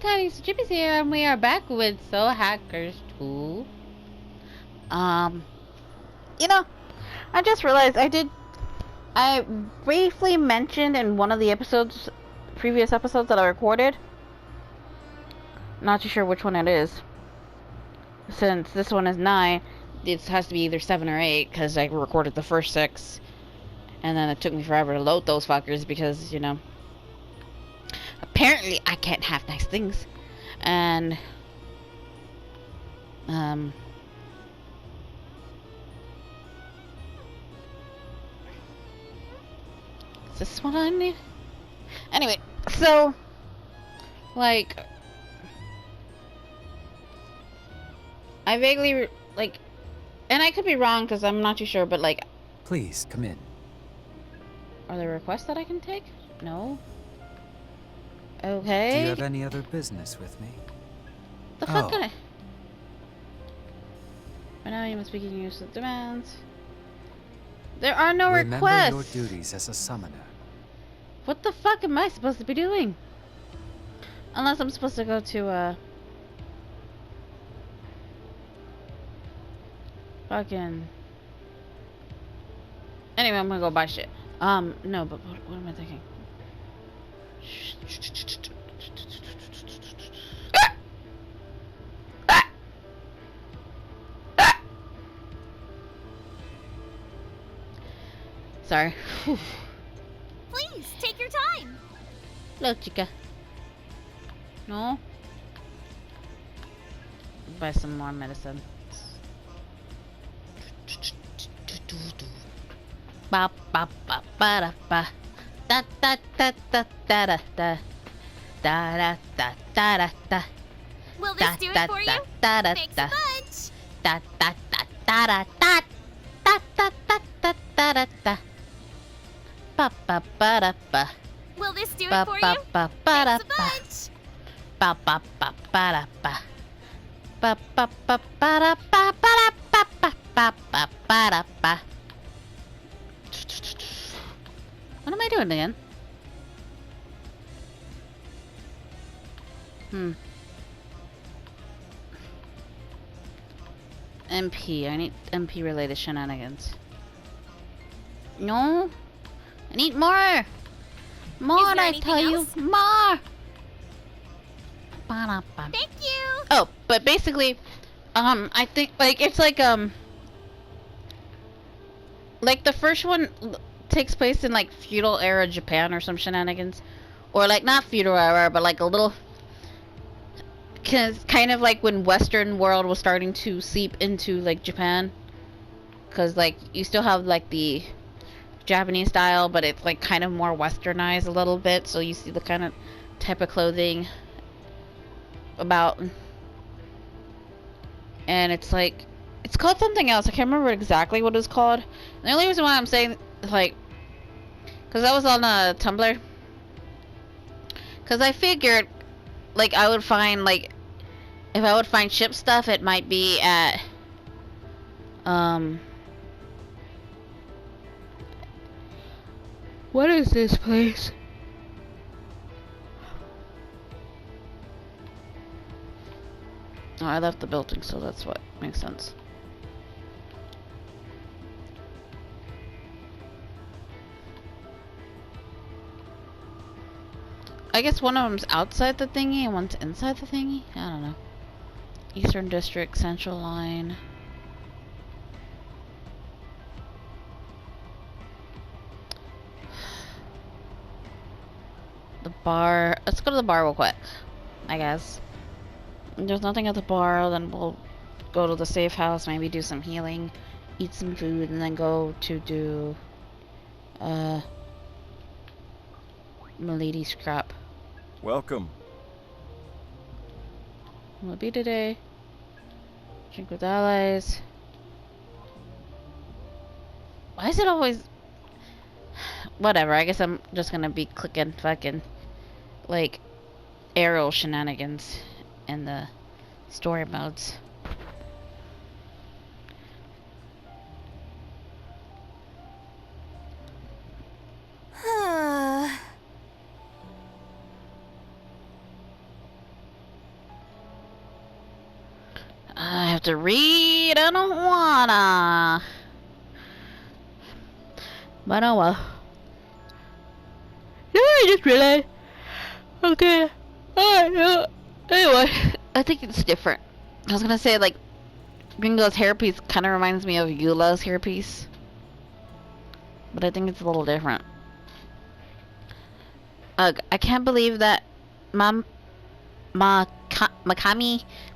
Tiniestofchibis here, and we are back with Soul Hackers 2. You know, I just realized I briefly mentioned in one of the previous episodes that I recorded. Not too sure which one it is. Since this one is 9, it has to be either 7 or 8, because I recorded the first 6. And then it took me forever to load those fuckers, because, apparently I can't have nice things. And, is this what I need? Anyway, so, I vaguely, and I could be wrong because I'm not too sure, but, Please, come in. Are there requests that I can take? No? Okay. Do you have any other business with me? The fuck can I? Right now you must begin use of demands. There are no requests! Remember your duties as a summoner. What the fuck am I supposed to be doing? Unless I'm supposed to go to, fucking... Anyway, I'm gonna go buy shit. No, but what am I thinking? Sorry. Please, take your time. Hello, chica. No? Buy some more medicine. Ba ba ba ba da ba. Da da da da da da da. Da da da da da da. Will this do it for you? Da da Thanks da. a bunch. Da da da da da da. Da da da da da da da. Ba ba ba da ba. Will this do Ba it for ba you? ba ba da Thanks a ba. bunch. Ba ba ba ba da ba. Ba ba ba ba da ba ba da ba ba ba ba ba da ba. What am I doing again? MP. I need MP related shenanigans. No? I need more! More, Is there I anything tell you! else? More! Ba-da-ba. Thank you. Oh, but basically, I think, it's the first one takes place in, feudal era Japan or some shenanigans. Or, not feudal era, but, a little... kind of like when Western world was starting to seep into, Japan. Because, you still have, the Japanese style, but it's, kind of more westernized a little bit. So you see the kind of type of clothing about. And it's, it's called something else. I can't remember exactly what it's called. And the only reason why I'm saying, because I was on Tumblr. Because I figured, I would find, if I would find ship stuff, it might be at, what is this place? Oh, I left the building, so that's what makes sense. I guess one of them's outside the thingy and one's inside the thingy? I don't know. Eastern District, Central Line. The bar. Let's go to the bar real quick, I guess. If there's nothing at the bar, then we'll go to the safe house, maybe do some healing, eat some food, and then go to do, Milady's crap. Welcome. Will it be today? Drink with allies. Why is it always... Whatever, I guess I'm just gonna be clicking fucking, arrow shenanigans in the story modes. have to read. I don't wanna. But oh well. No, I just realized. Okay. Alright, anyway, I think it's different. I was gonna say, like, Gringo's hairpiece kind of reminds me of Eula's hairpiece. But I think it's a little different. I can't believe that Makami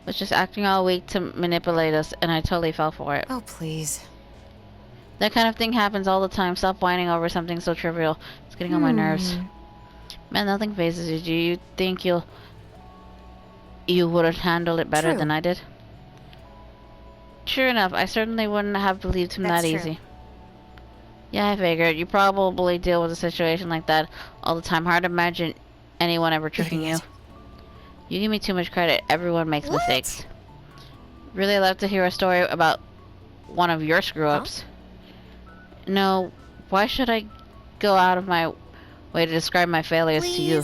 was just acting all weak to manipulate us, and I totally fell for it. Oh, please. That kind of thing happens all the time. Stop whining over something so trivial. It's getting on my nerves. Man, nothing phases you. Do you think you would have handled it better than I did? True enough. I certainly wouldn't have believed him that easy. Yeah, I figured. You probably deal with a situation like that all the time. Hard to imagine anyone ever tricking you. You give me too much credit. Everyone makes mistakes. Really love to hear a story about one of your screw-ups. No, why should I go out of my way to describe my failures to you?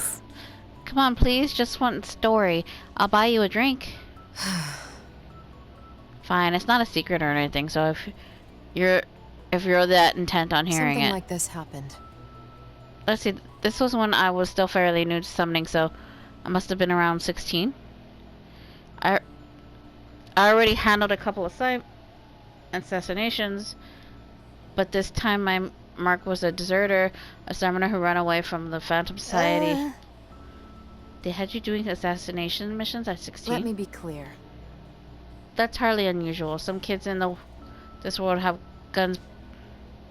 Come on, please. Just one story. I'll buy you a drink. Fine. It's not a secret or anything, so if you're that intent on hearing Something it. like this happened. Let's see. This was when I was still fairly new to summoning, so I must have been around 16. I already handled a couple of assassinations, but this time my mark was a deserter, a summoner who ran away from the Phantom Society. They had you doing assassination missions at 16? Let me be clear. That's hardly unusual. Some kids in this world have guns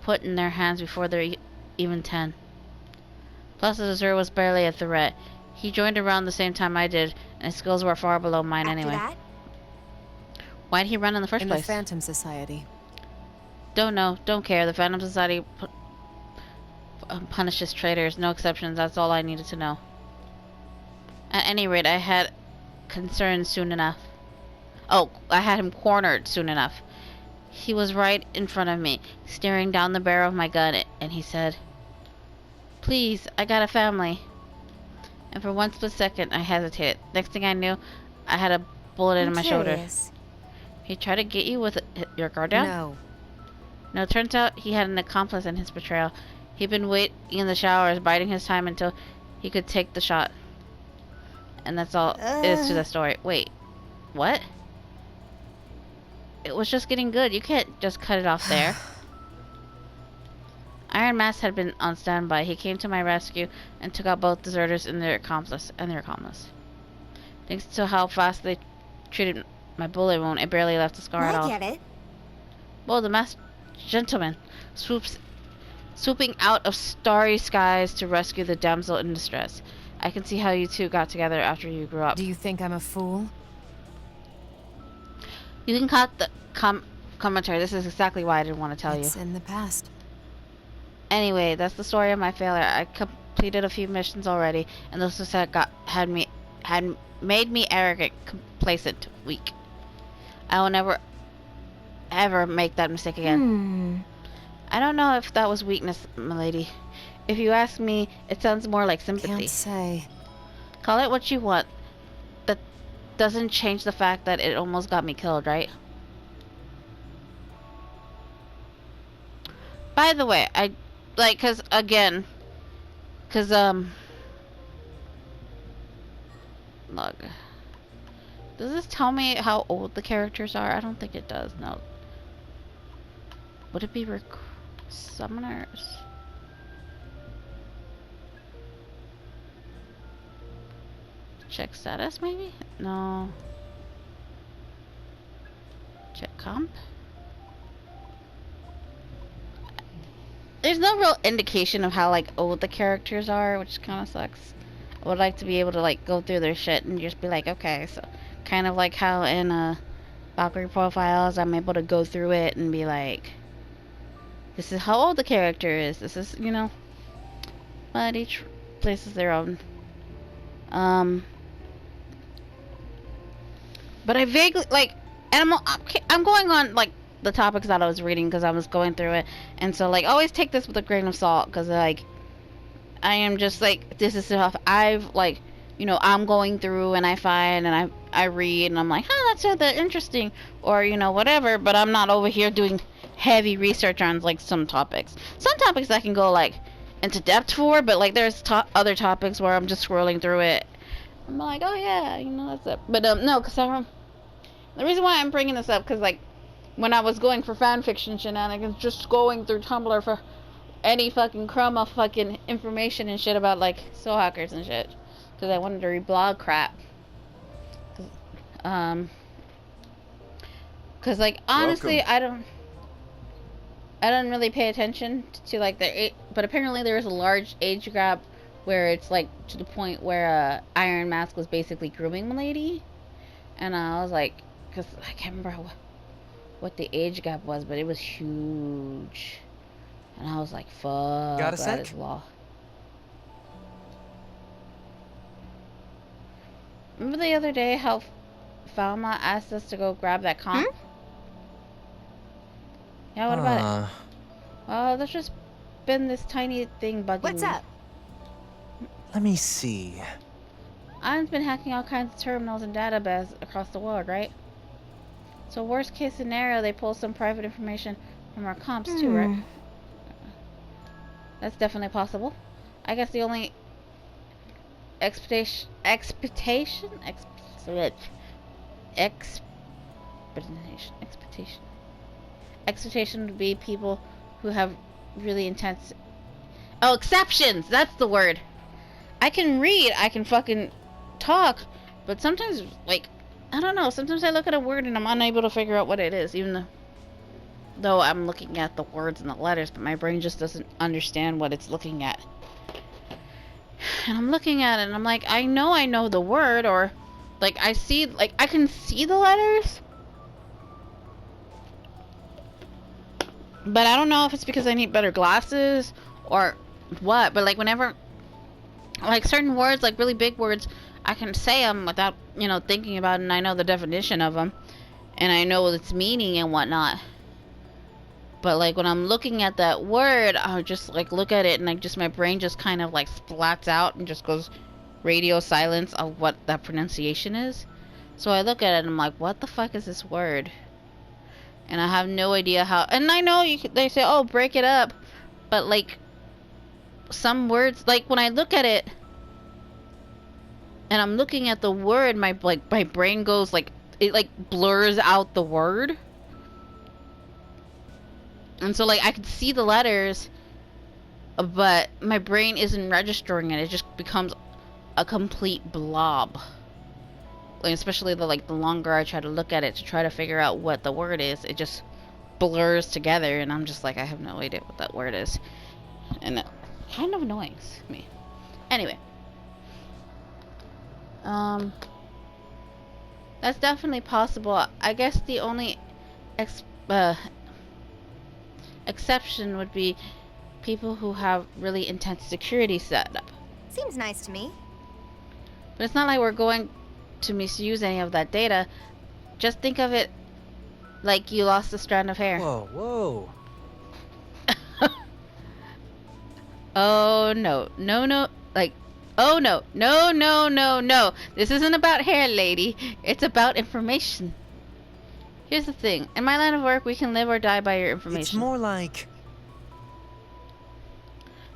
put in their hands before they're even 10. Plus, the deserter was barely a threat. He joined around the same time I did, and his skills were far below mine anyway. Why'd he run in the first place? In the Phantom Society. Don't know. Don't care. The Phantom Society punishes traitors. No exceptions. That's all I needed to know. At any rate, I had concerns soon enough. Oh, I had him cornered soon enough. He was right in front of me, staring down the barrel of my gun, and he said, "Please, I got a family." And for one split second, I hesitated. Next thing I knew, I had a bullet in my shoulder. He tried to get you with your guard down? No. No, it turns out he had an accomplice in his betrayal. He'd been waiting in the showers, biding his time until he could take the shot. And that's all is to the story. Wait, what? It was just getting good. You can't just cut it off there. Iron Mask had been on standby. He came to my rescue and took out both deserters and their accomplice. Thanks to how fast they treated my bullet wound, it barely left a scar at all. I get it. Well, the masked gentleman swooping out of starry skies to rescue the damsel in distress. I can see how you two got together after you grew up. Do you think I'm a fool? You can cut the commentary. This is exactly why I didn't want to tell you. It's in the past. Anyway, that's the story of my failure. I completed a few missions already, and those had made me arrogant, complacent, weak. I will never, ever make that mistake again. I don't know if that was weakness, milady. If you ask me, it sounds more like sympathy. Can't say. Call it what you want. That doesn't change the fact that it almost got me killed, right? By the way, look. Does this tell me how old the characters are? I don't think it does, no. Would it be summoners? Check status, maybe? No. Check comp? There's no real indication of how, like, old the characters are, which kind of sucks. I would like to be able to, like, go through their shit and just be like, okay, so... Kind of like how in, Valkyrie Profiles, I'm able to go through it and be like... This is how old the character is. This is, you know... But each place is their own. But I vaguely, like... And I'm going on, like... the topics that I was reading because I was going through it, and so like always take this with a grain of salt because like I am just like this is stuff I've like, you know, I'm going through and I find and I read and I'm like, oh, that's rather interesting, or you know, whatever. But I'm not over here doing heavy research on like some topics. Some topics I can go like into depth for, but like there's other topics where I'm just scrolling through it. I'm like, oh yeah, you know, that's it. But no, cause the reason why I'm bringing this up, cause like when I was going for fan fiction shenanigans, just going through Tumblr for any fucking crumb of fucking information and shit about like soul hackers and shit, cause I wanted to read blog crap. Cause like honestly, Welcome. I don't really pay attention to like the but apparently there is a large age gap where it's like to the point where Iron Mask was basically grooming Milady, and I was like, cause I can't remember what the age gap was, but it was huge, and I was like, fuck, Got a that sec? is law. Remember the other day how Falma asked us to go grab that comp? Yeah, what about it? Well, there's just been this tiny thing bugging What's me. up? Let me see. I've been hacking all kinds of terminals and databases across the world, right? So worst case scenario, they pull some private information from our comps too, right? That's definitely possible. I guess the only expectation would be people who have really intense exceptions, that's the word. I can read, I can fucking talk, but sometimes like I don't know, sometimes I look at a word and I'm unable to figure out what it is, even though I'm looking at the words and the letters, but my brain just doesn't understand what it's looking at. And I'm looking at it and I'm like, I know the word, or like I can see the letters, but I don't know if it's because I need better glasses or what. But like whenever like certain words, like really big words, I can say them without, you know, thinking about it, and I know the definition of them and I know its meaning and whatnot. But like when I'm looking at that word, I'll just like look at it and like just my brain just kind of like splats out and just goes radio silence of what that pronunciation is. So I look at it and I'm like, what the fuck is this word? And I have no idea how. And I know they say, oh, break it up, but like some words, like when I look at it and I'm looking at the word, my brain goes like, it like blurs out the word. And so like I can see the letters, but my brain isn't registering it. It just becomes a complete blob. Like especially the longer I try to look at it to try to figure out what the word is, it just blurs together, and I'm just like, I have no idea what that word is, and it kind of annoys me. Anyway, that's definitely possible. I guess the only exception would be people who have really intense security set up. Seems nice to me. But it's not like we're going to misuse any of that data. Just think of it like you lost a strand of hair. Whoa. Oh no. Like, oh no. This isn't about hair, lady. It's about information. Here's the thing. In my line of work, we can live or die by your information. It's more like...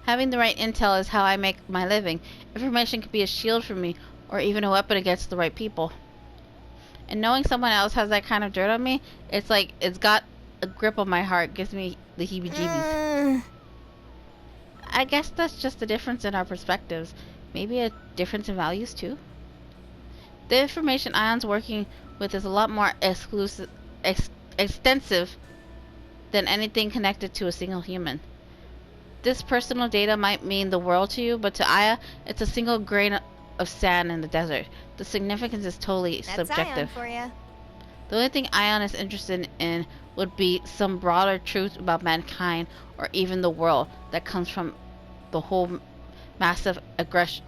Having the right intel is how I make my living. Information can be a shield for me, or even a weapon against the right people. And knowing someone else has that kind of dirt on me, it's like, it's got a grip on my heart, gives me the heebie-jeebies. I guess that's just a difference in our perspectives. Maybe a difference in values, too. The information Ion's working with is a lot more extensive than anything connected to a single human. This personal data might mean the world to you, but to Aya, it's a single grain of sand in the desert. The significance is totally subjective. That's Ion for you. The only thing Ion is interested in would be some broader truth about mankind, or even the world, that comes from the whole massive aggregation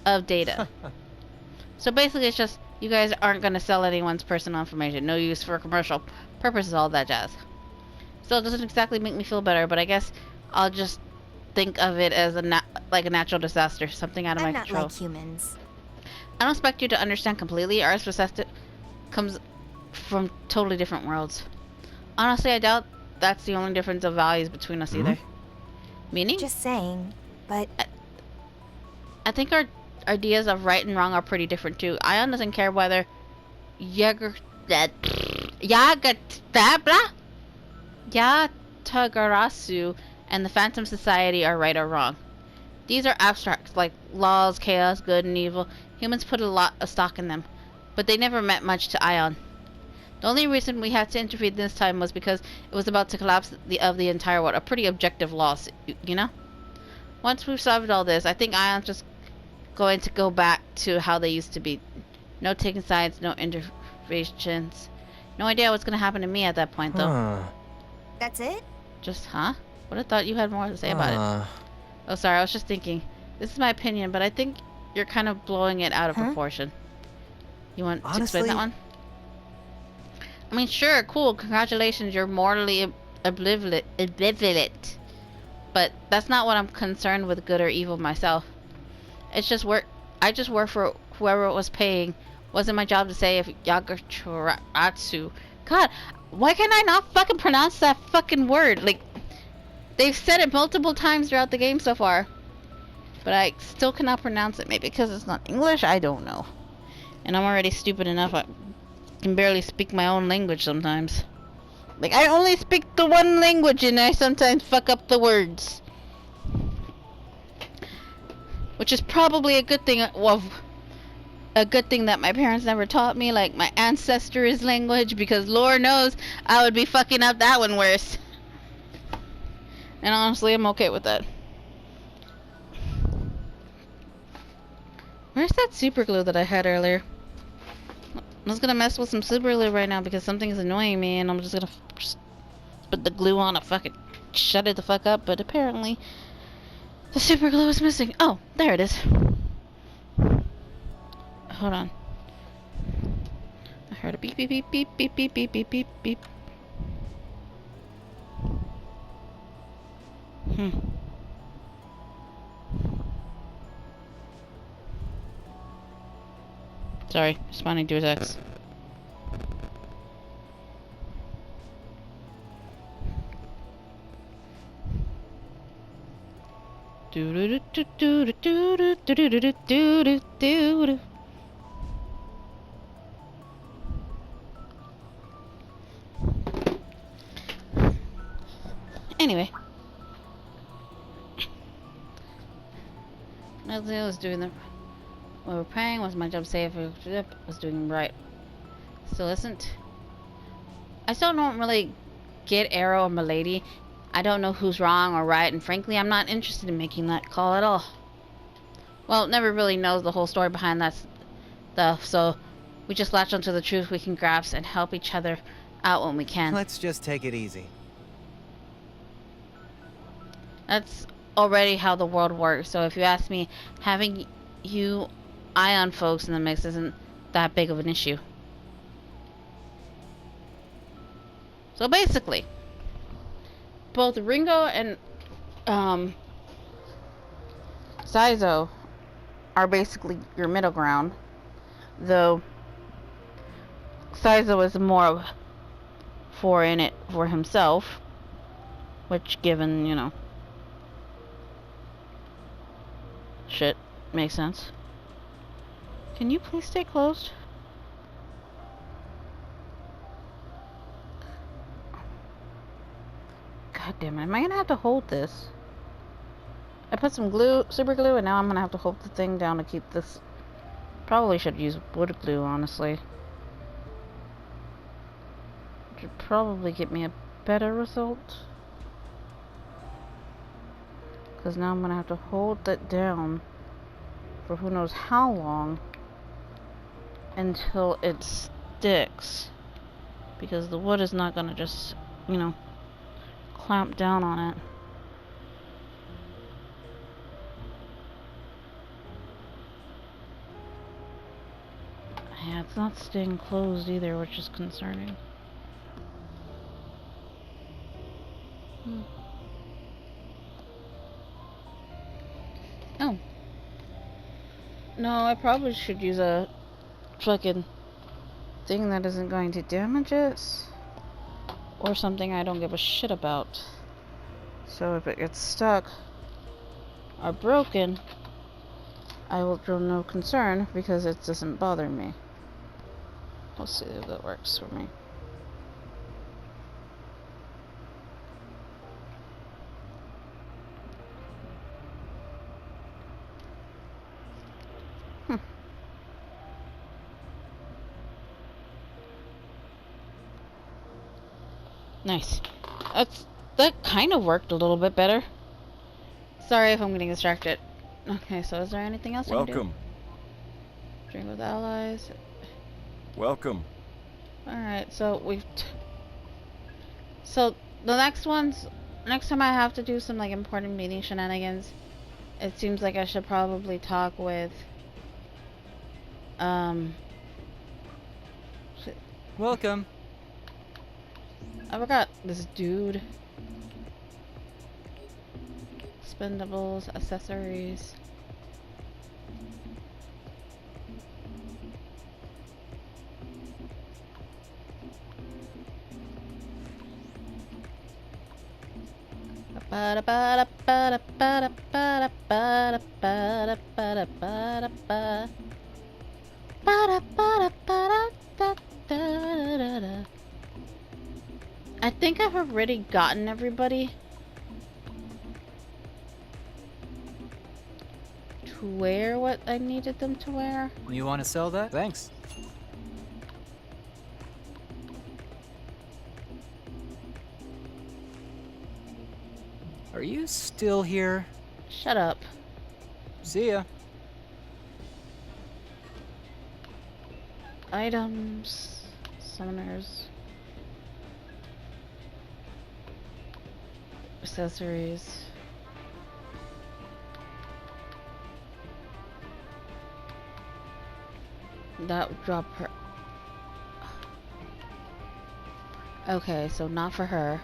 of data. So basically it's just, you guys aren't going to sell anyone's personal information. No use for commercial purposes, all that jazz. Still, it doesn't exactly make me feel better, but I guess I'll just think of it as like a natural disaster, something out of I'm my not control. like humans. I don't expect you to understand completely. Ours comes from totally different worlds. Honestly, I doubt that's the only difference of values between us either. Meaning? Just saying, but I think our ideas of right and wrong are pretty different too. Ion doesn't care whether Yatagarasu and the Phantom Society are right or wrong. These are abstracts, like laws, chaos, good and evil. Humans put a lot of stock in them, but they never meant much to Ion. The only reason we had to intervene this time was because it was about to collapse the entire world. A pretty objective loss, you know? Once we've solved all this, I think Ion's just going to go back to how they used to be. No taking sides, no interventions. No idea what's gonna happen to me at that point, though. that's it? Just, huh? Would have thought you had more to say about it. Oh, sorry, I was just thinking. This is my opinion, but I think you're kind of blowing it out of proportion. You want to explain that one? I mean, sure, cool, congratulations, you're morally obliviate. But that's not what I'm concerned with, good or evil myself. It's just work. I just work for whoever was paying. Wasn't my job to say if Yagaratsu. God, why can I not fucking pronounce that fucking word? Like, they've said it multiple times throughout the game so far. But I still cannot pronounce it. Maybe because it's not English? I don't know. And I'm already stupid enough. I can barely speak my own language sometimes. Like, I only speak the one language and I sometimes fuck up the words. Which is probably a good thing. Well, a good thing that my parents never taught me, like my ancestors' language, because Lord knows I would be fucking up that one worse. And honestly, I'm okay with that. Where's that super glue that I had earlier? I'm just gonna mess with some super glue right now because something is annoying me, and I'm just gonna put the glue on to fucking shut it the fuck up, but apparently the super glue is missing. Oh, there it is. Hold on. I heard a beep beep beep beep beep beep beep beep beep beep. Sorry, responding to his ex. Do do do do do do do do do do do do do. Anyway, I was doing the. We were praying. Was my job to say if it was doing right? Still isn't. I still don't really get Arrow or Milady. I don't know who's wrong or right, and frankly, I'm not interested in making that call at all. Well, never really knows the whole story behind that stuff, so we just latch onto the truth we can grasp and help each other out when we can. Let's just take it easy. That's already how the world works, so if you ask me, having you Ion folks in the mix isn't that big of an issue. So basically, both Ringo and Saizo are basically your middle ground, though Saizo is more for in it for himself, which given, you know, shit, makes sense. Can you please stay closed? God damn it, am I gonna have to hold this? I put some glue, super glue, and now I'm gonna have to hold the thing down to keep this. Probably should use wood glue, honestly. Which would probably get me a better result. Because now I'm gonna have to hold that down for who knows how long until it sticks. Because the wood is not gonna just, you know, clamp down on it. Yeah, it's not staying closed either, which is concerning. Oh. No, I probably should use a fucking thing that isn't going to damage it. Or something I don't give a shit about. So if it gets stuck or broken, I will feel no concern because it doesn't bother me. We'll see if that works for me. Nice. That kind of worked a little bit better. Sorry if I'm getting distracted. Okay, so is there anything else I can do? Welcome. Drink with allies. Welcome. Alright, so so the next time I have to do some like important meeting shenanigans, it seems like I should probably talk with Welcome. I forgot this dude. Expendables, accessories. I think I've already gotten everybody to wear what I needed them to wear. You want to sell that? Thanks. Are you still here? Shut up. See ya. Items, summoners, accessories. That would drop her. Okay, so not for her.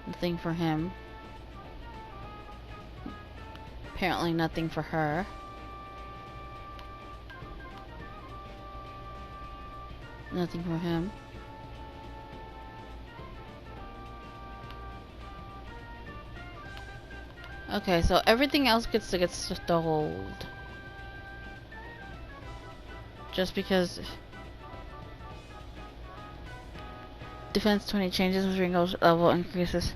Nothing for him. Apparently nothing for her. Nothing for him. Okay, so everything else gets to hold. Just because defense 20 changes with Ringo's level increases.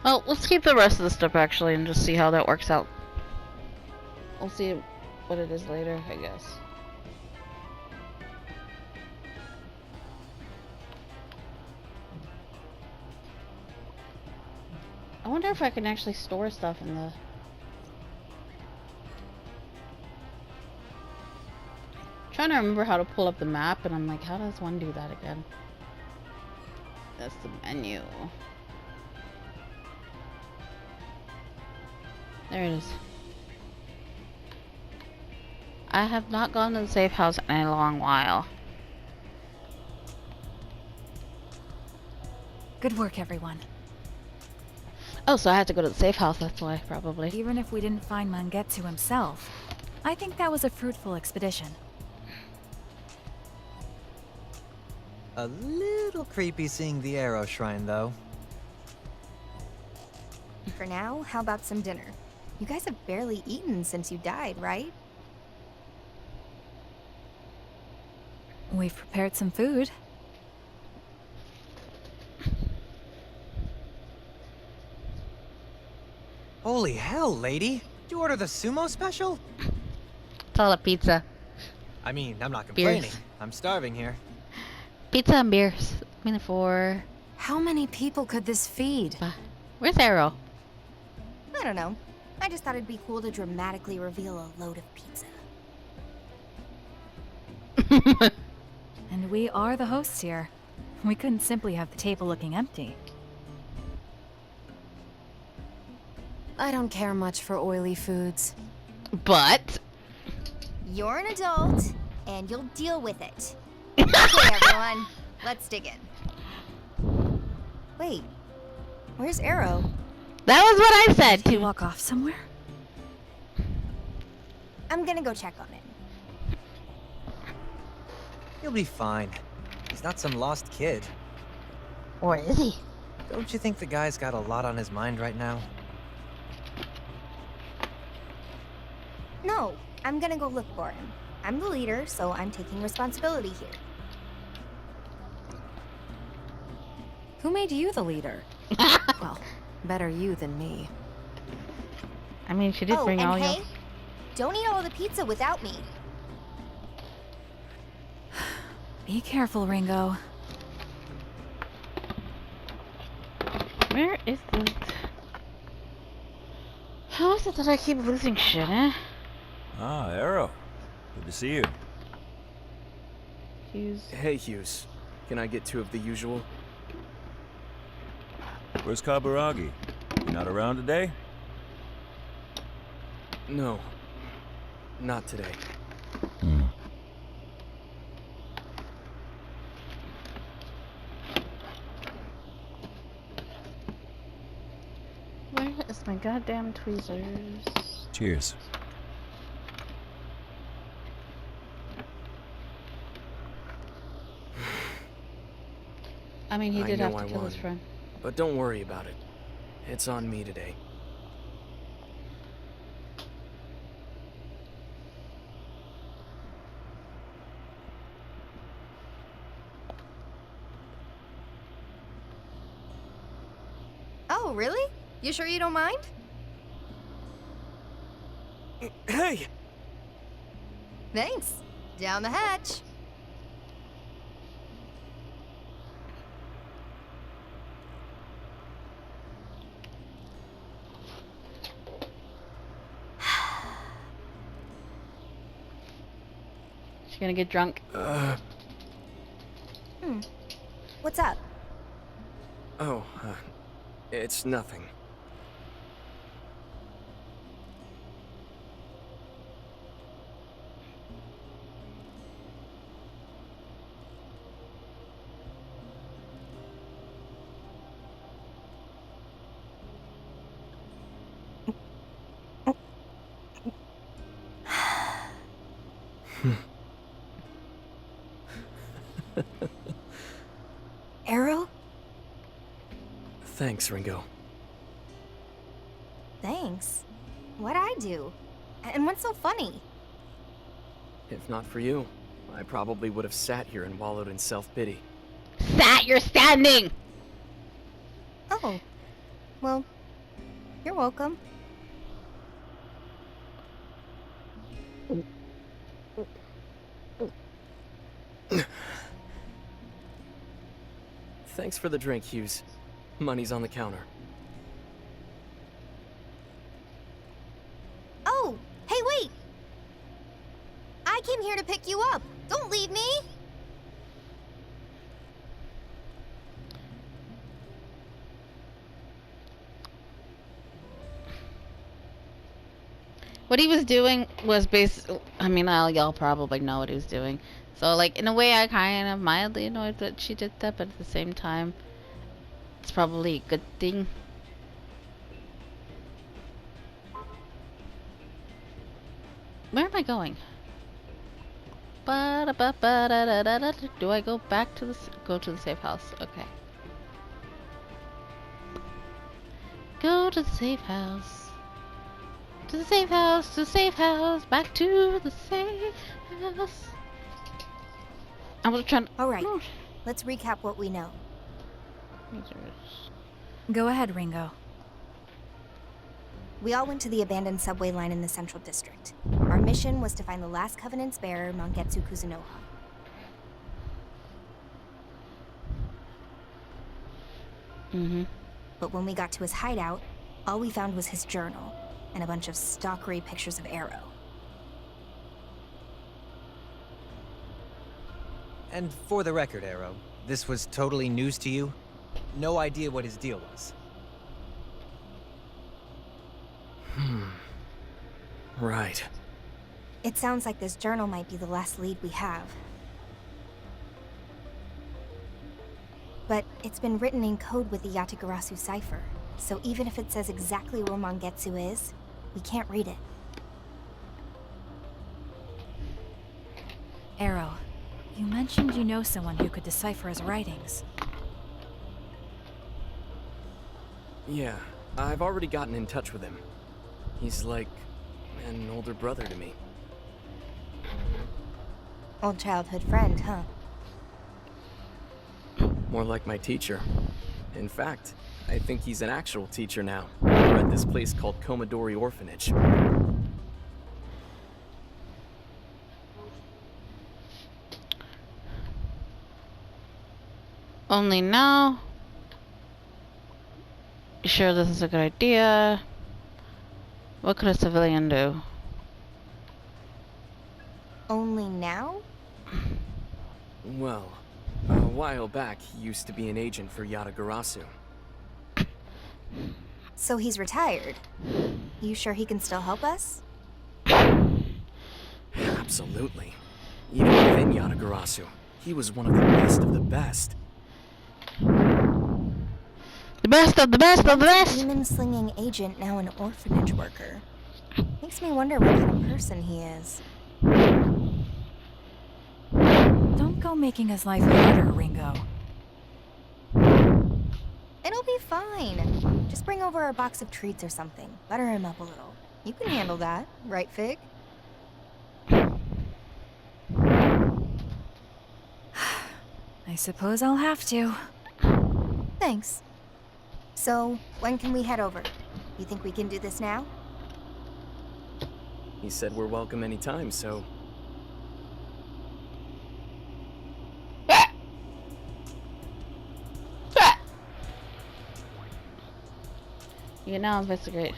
Well, let's keep the rest of the stuff actually and just see how that works out. We'll see what it is later, I guess. I wonder if I can actually store stuff in the... I'm trying to remember how to pull up the map, and I'm like, how does one do that again? That's the menu. There it is. I have not gone to the safe house in a long while. Good work, everyone. Oh, so I had to go to the safe house, that's why, probably. Even if we didn't find Mangetsu himself, I think that was a fruitful expedition. A little creepy seeing the arrow shrine, though. For now, how about some dinner? You guys have barely eaten since you died, right? We've prepared some food. Holy hell, lady! Did you order the sumo special? It's all a pizza. I mean, I'm not complaining. Beers. I'm starving here. Pizza and beers. I mean, for... How many people could this feed? Where's Arrow? I don't know. I just thought it'd be cool to dramatically reveal a load of pizza. And we are the hosts here. We couldn't simply have the table looking empty. I don't care much for oily foods. But You're an adult, and you'll deal with it. Okay, everyone, let's dig in. Wait, where's Arrow? that was what I said Did he too. walk off somewhere? I'm gonna go check on him. He'll be fine. He's not some lost kid. Or is he? Don't you think the guy's got a lot on his mind right now? No, I'm gonna go look for him. I'm the leader, so I'm taking responsibility here. Who made you the leader? Well, better you than me. I mean, she did Oh, bring and all hey, your. don't eat all the pizza without me. Be careful, Ringo. Where is it? How is it that I keep losing shit, eh? Ah, Arrow. Good to see you. Hughes. Hey, Hughes. Can I get 2 of the usual? Where's Kaburagi? You not around today? No. Not today. Where is my goddamn tweezers? Cheers. I mean, he I did know have to I kill his won. friend. But don't worry about it. It's on me today. Oh, really? You sure you don't mind? Hey! Thanks. Down the hatch. She gonna get drunk? What's up? Oh, it's nothing. Arrow? Thanks, Ringo. Thanks. What'd I do? And what's so funny? If not for you, I probably would have sat here and wallowed in self-pity. Sat, you're standing! Oh. Well, you're welcome. Thanks for the drink, Hughes. Money's on the counter. Oh, hey, wait! I came here to pick you up. Don't leave me! What he was doing was I mean, y'all probably know what he was doing. So, like, in a way, I kind of mildly annoyed that she did that, but at the same time, it's probably a good thing. Where am I going? Do I go back to go to the safe house? Okay. Go to the safe house. To the safe house, to the safe house, back to the safe house. I was trying to... All right, let's recap what we know. Go ahead, Ringo. We all went to the abandoned subway line in the Central District. Our mission was to find the last Covenant's bearer, Mangetsu Kuzunoha. But when we got to his hideout, all we found was his journal and a bunch of stalkery pictures of Arrow. And for the record, Arrow, this was totally news to you? No idea what his deal was? Right. It sounds like this journal might be the last lead we have. But it's been written in code with the Yatagarasu cipher, so even if it says exactly where Mangetsu is, we can't read it. Arrow, you mentioned you know someone who could decipher his writings. Yeah, I've already gotten in touch with him. He's like an older brother to me. Old childhood friend, huh? More like my teacher. In fact, I think he's an actual teacher now. We're at this place called Komodori Orphanage. Only now. You sure this is a good idea? What could a civilian do? Only now? Well, a while back, he used to be an agent for Yatagarasu. So he's retired. You sure he can still help us? Absolutely. Even within Yatagarasu, he was one of the best of the best. The best of the best of the best! Demon-slinging agent, now an orphanage worker. Makes me wonder what kind of person he is. Don't go making his life harder, Ringo. It'll be fine. Just bring over a box of treats or something. Butter him up a little. You can handle that, right, Fig? I suppose I'll have to. Thanks. So, when can we head over? You think we can do this now? He said we're welcome anytime, so... You can now investigate.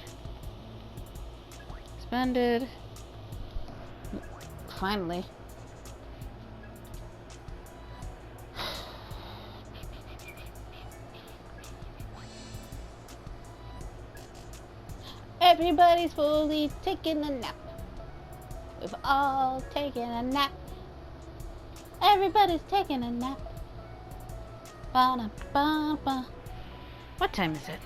Expanded. Finally. Everybody's fully taking a nap. We've all taken a nap. Everybody's taking a nap. Ba-da-ba-ba. What time is it?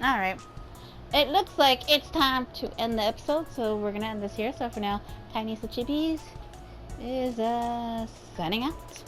Alright. It looks like it's time to end the episode, so we're gonna end this here. So for now, Tiniestofchibis is signing out.